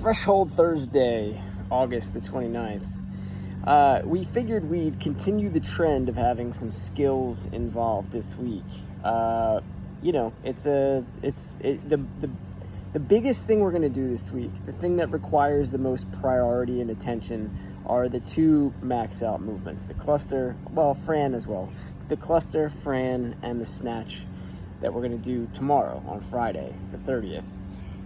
Threshold Thursday, August the 29th. We figured we'd continue the trend of having some skills involved this week. The biggest thing we're going to do this week, the thing that requires the most priority and attention, are the two max out movements, the cluster, Fran as well, the cluster, Fran, and the snatch that we're going to do tomorrow on Friday, the 30th.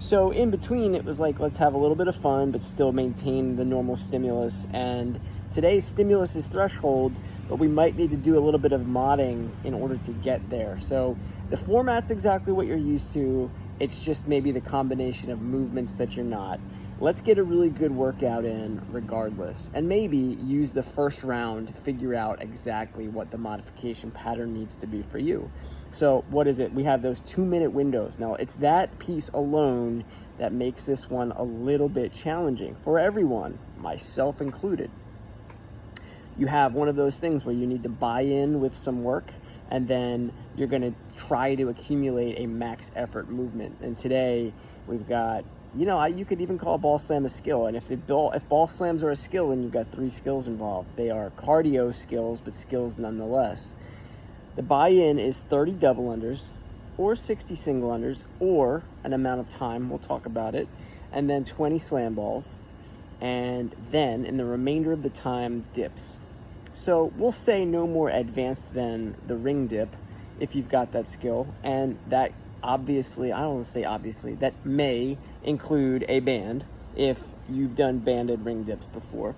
So in between, it was like, let's have a little bit of fun, but still maintain the normal stimulus. And today's stimulus is threshold, but we might need to do a little bit of modding in order to get there. So the format's exactly what you're used to. It's just maybe the combination of movements that you're not. Let's get a really good workout in regardless, and maybe use the first round to figure out exactly what the modification pattern needs to be for you. So what is it? We have those 2-minute windows. Now, it's that piece alone that makes this one a little bit challenging for everyone, myself included. You have one of those things where you need to buy in with some work, and then you're going to try to accumulate a max effort movement. And today we've got, you could even call ball slam a skill. And if ball slams are a skill, then you've got 3 skills involved. They are cardio skills, but skills nonetheless. The buy-in is 30 double unders or 60 single unders or an amount of time. We'll talk about it. And then 20 slam balls. And then in the remainder of the time, dips. So we'll say no more advanced than the ring dip if you've got that skill. And that obviously, I don't want to say obviously, that may include a band if you've done banded ring dips before.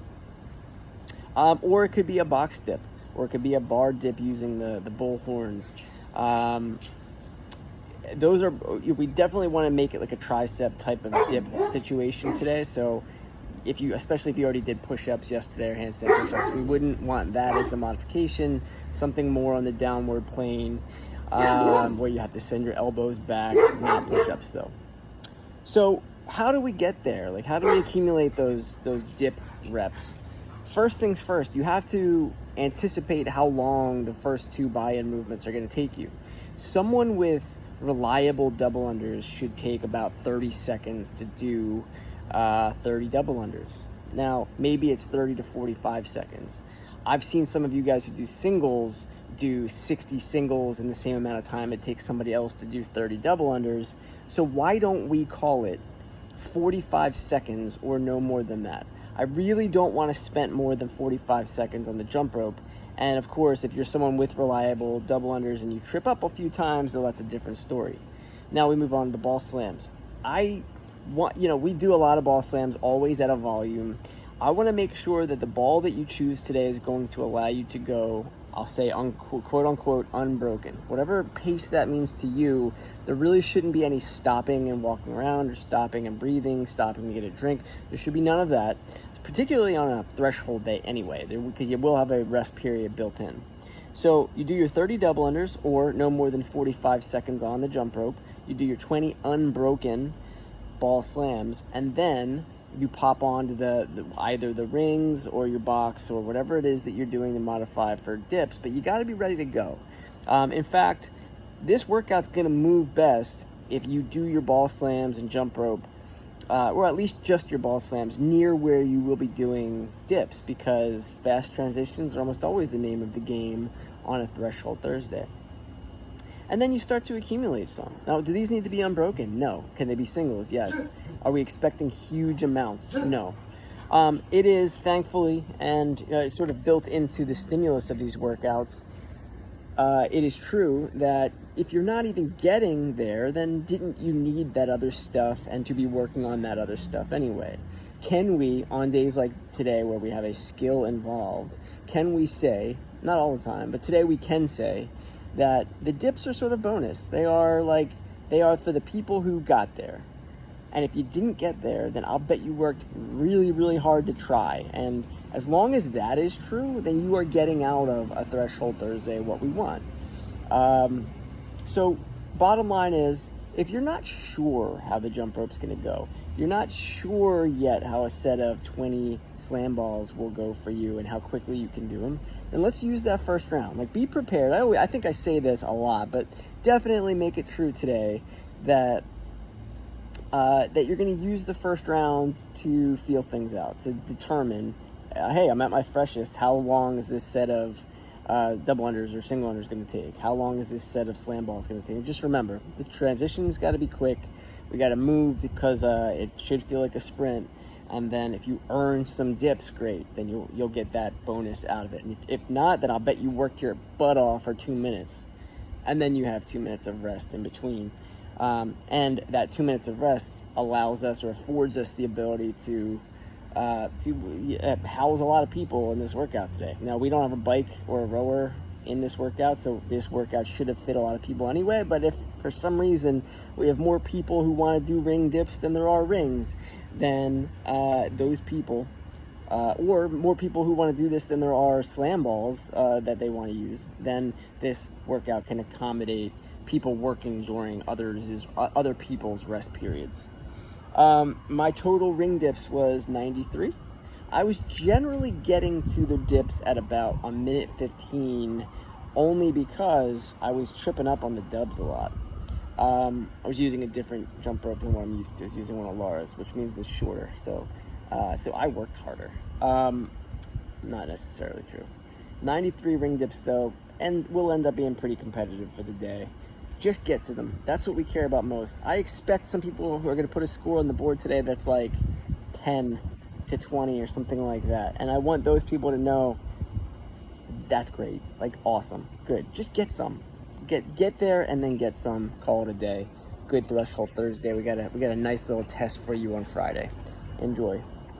Or it could be a box dip, or it could be a bar dip using the bull horns. We definitely want to make it like a tricep type of dip situation today. So especially if you already did push-ups yesterday or handstand push-ups, we wouldn't want that as the modification. Something more on the downward plane, where you have to send your elbows back, not push-ups though. So how do we get there? Like, how do we accumulate those dip reps? First things first, you have to anticipate how long the first 2 buy-in movements are going to take you. Someone with reliable double unders should take about 30 seconds to do 30 double unders. Now, maybe it's 30 to 45 seconds. I've seen some of you guys who do singles do 60 singles in the same amount of time it takes somebody else to do 30 double unders. So why don't we call it 45 seconds or no more than that? I really don't want to spend more than 45 seconds on the jump rope. And of course, if you're someone with reliable double unders and you trip up a few times, then that's a different story. Now we move on to the ball slams. We do a lot of ball slams, always at a volume. I want to make sure that the ball that you choose today is going to allow you to go, I'll say, quote unquote, unbroken. Whatever pace that means to you, there really shouldn't be any stopping and walking around, or stopping and breathing, stopping to get a drink. There should be none of that, particularly on a threshold day anyway, because you will have a rest period built in. So you do your 30 double unders, or no more than 45 seconds on the jump rope. You do your 20 unbroken ball slams, and then you pop on to either the rings or your box or whatever it is that you're doing to modify for dips, but you got to be ready to go. In fact, this workout's going to move best if you do your ball slams and jump rope, or at least just your ball slams, near where you will be doing dips, because fast transitions are almost always the name of the game on a Threshold Thursday. And then you start to accumulate some. Now, do these need to be unbroken? No. Can they be singles? Yes. Are we expecting huge amounts? No. It is, thankfully, and sort of built into the stimulus of these workouts, it is true that if you're not even getting there, then didn't you need that other stuff and to be working on that other stuff anyway? Can we, on days like today where we have a skill involved, can we say, not all the time, but today we can say, that the dips are sort of bonus. They are for the people who got there. And if you didn't get there, then I'll bet you worked really, really hard to try. And as long as that is true, then you are getting out of a Threshold Thursday what we want. So bottom line is, if you're not sure how the jump rope's going to go, you're not sure yet how a set of 20 slam balls will go for you and how quickly you can do them, then let's use that first round. Like, be prepared. I think I say this a lot, but definitely make it true today that that you're going to use the first round to feel things out, to determine, hey, I'm at my freshest. How long is this set of double unders or single unders going to take? How long is this set of slam balls going to take? And just remember, the transition's got to be quick. We got to move because it should feel like a sprint. And then if you earn some dips, great. Then you'll get that bonus out of it. And if not, then I'll bet you worked your butt off for 2 minutes. And then you have 2 minutes of rest in between. And that 2 minutes of rest allows us or affords us the ability to house a lot of people in this workout today. Now, we don't have a bike or a rower in this workout, so this workout should have fit a lot of people anyway. But if for some reason we have more people who want to do ring dips than there are rings, then those people, or more people who want to do this than there are slam balls that they want to use, then this workout can accommodate people working during other people's rest periods. My total ring dips was 93. I was generally getting to the dips at about a minute 15, only because I was tripping up on the dubs a lot. I was using a different jump rope than what I'm used to. I was using one of Laura's, which means it's shorter. So I worked harder. Not necessarily true. 93 ring dips though, and will end up being pretty competitive for the day. Just get to them. That's what we care about most. I expect some people who are going to put a score on the board today that's like 10 to 20 or something like that. And I want those people to know that's great. Like, awesome. Good. Just get some. Get there and then get some. Call it a day. Good Threshold Thursday. We got a nice little test for you on Friday. Enjoy.